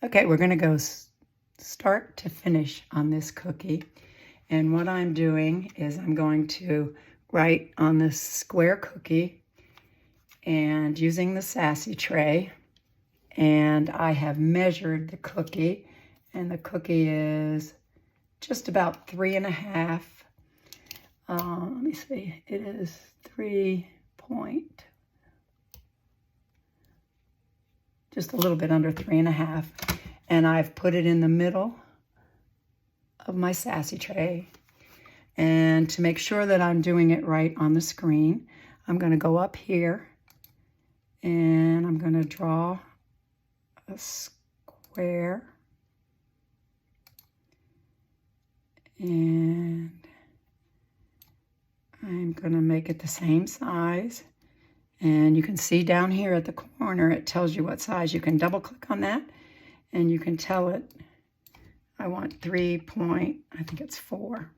Okay, we're going to go start to finish on this cookie. And what I'm doing is I'm going to write on this square cookie and using the sassy tray. And I have measured the cookie, and the cookie is just about 3.5. Let me see, it is 3 point, just a little bit under 3.5. And I've put it in the middle of my sassy tray. And to make sure that I'm doing it right on the screen, I'm going to go up here and I'm going to draw a square. And I'm going to make it the same size. And you can see down here at the corner, it tells you what size. You can double click on that and you can tell it, I want 3 point, I think it's 4.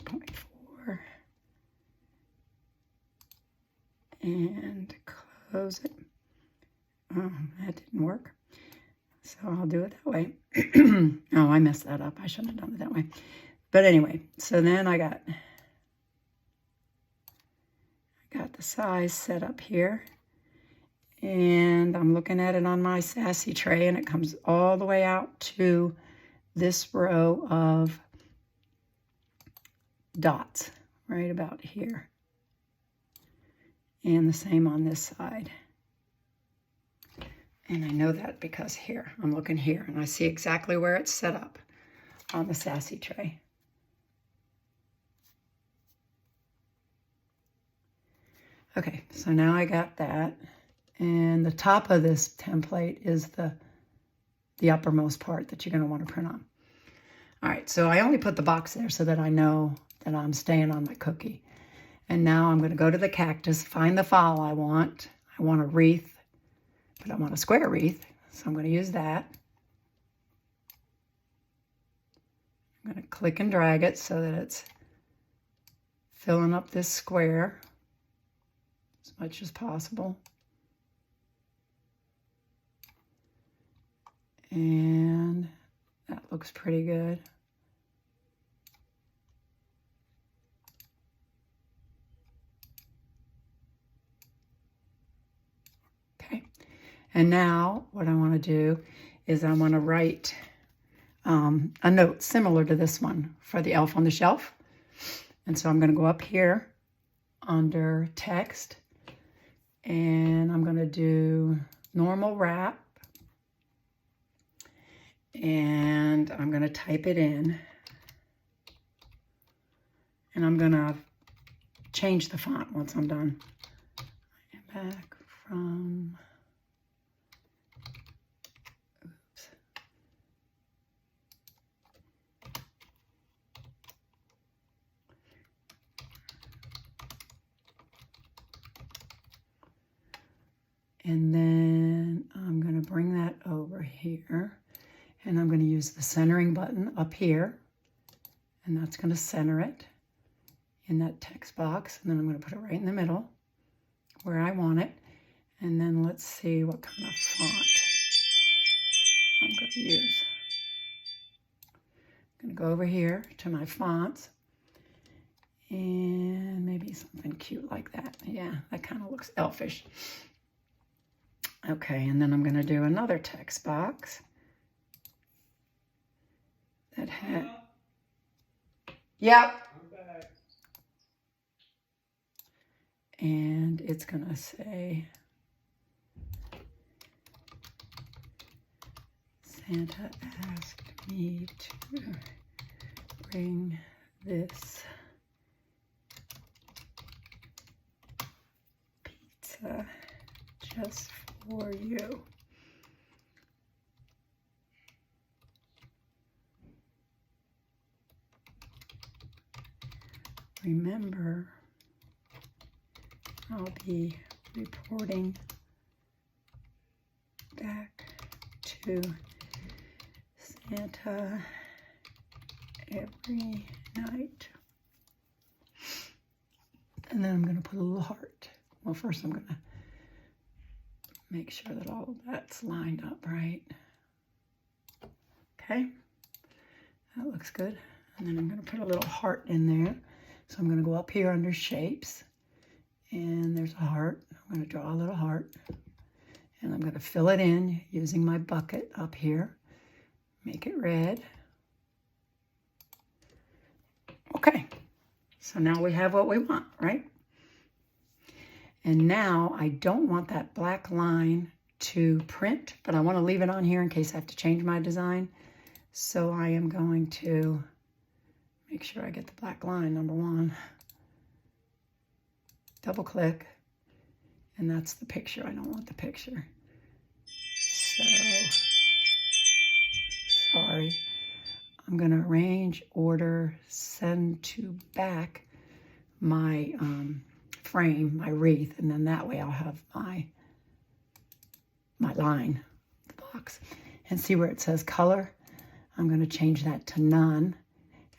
3.4. And close it. Oh, that didn't work. So I'll do it that way. Oh, I messed that up. I shouldn't have done it that way. But anyway, so then I got the size set up here. And I'm looking at it on my sassy tray, and it comes all the way out to this row of dots right about here. And the same on this side. And I know that because here, I'm looking here, and I see exactly where it's set up on the sassy tray. Okay, so now I got that. And the top of this template is the uppermost part that you're going to want to print on. All right, so I only put the box there so that I know that I'm staying on my cookie. And now I'm going to go to the cactus, find the file I want. I want a wreath, but I want a square wreath, so I'm going to use that. I'm going to click and drag it so that it's filling up this square as much as possible. And that looks pretty good. Okay, and now what I want to do is I want to write a note similar to this one for the elf on the shelf. And so I'm going to go up here under text, and I'm going to do normal wrap. And I'm going to type it in. And I'm going to change the font once I'm done. Back from, oops. And then I'm going to bring that over here. And I'm going to use the centering button up here, and that's going to center it in that text box. And then I'm going to put it right in the middle where I want it. And then let's see what kind of font I'm going to use. I'm going to go over here to my fonts, and maybe something cute like that. Yeah, that kind of looks elfish. Okay, and then I'm going to do another text box. That had, yep. And it's gonna say, Santa asked me to bring this pizza just for you. Remember, I'll be reporting back to Santa every night. And then I'm going to put a little heart. Well, first I'm going to make sure that all of that's lined up right. Okay, that looks good. And then I'm going to put a little heart in there. So I'm going to go up here under shapes, and there's a heart. I'm going to draw a little heart, and I'm going to fill it in using my bucket up here. Make it red. Okay, so now we have what we want, right? And now I don't want that black line to print, but I want to leave it on here in case I have to change my design. So I am going to make sure I get the black line, number one. Double click, and that's the picture. I don't want the picture. So, sorry. I'm going to arrange, order, send to back my frame, my wreath, and then that way I'll have my line, the box. And see where it says color? I'm going to change that to none.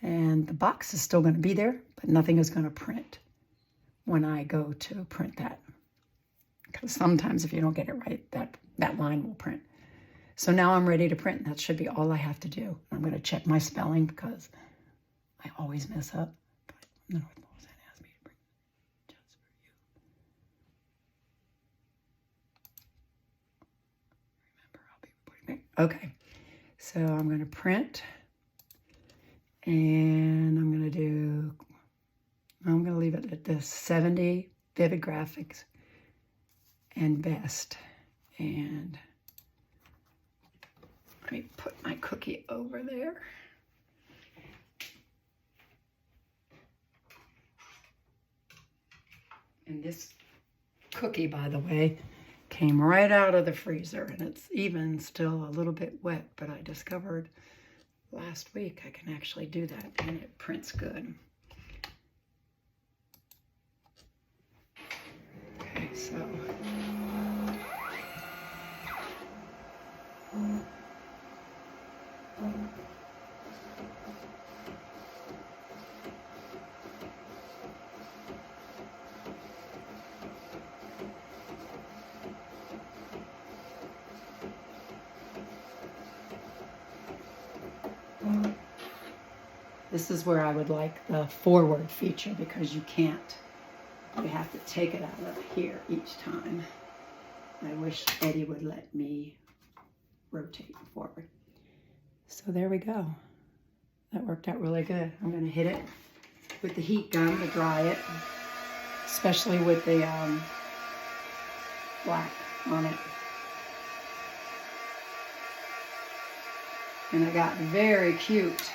And the box is still going to be there, but nothing is going to print when I go to print that. Because sometimes if you don't get it right, that line will print. So now I'm ready to print. That should be all I have to do. I'm going to check my spelling because I always mess up. But the North Pole asked me to bring just for you. Remember, I'll be reporting back. Okay, so I'm going to print. And I'm going to leave it at this 70 Vivid Graphics and best. And let me put my cookie over there. And this cookie, by the way, came right out of the freezer, and it's even still a little bit wet, but I discovered last week I can actually do that, and it prints good. Okay, so this is where I would like the forward feature, because you can't. You have to take it out of here each time. I wish Eddie would let me rotate forward. So there we go. That worked out really good. I'm going to hit it with the heat gun to dry it, especially with the black on it. And I got very cute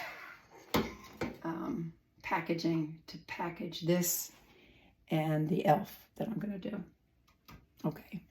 packaging to package this and the elf that I'm going to do. Okay.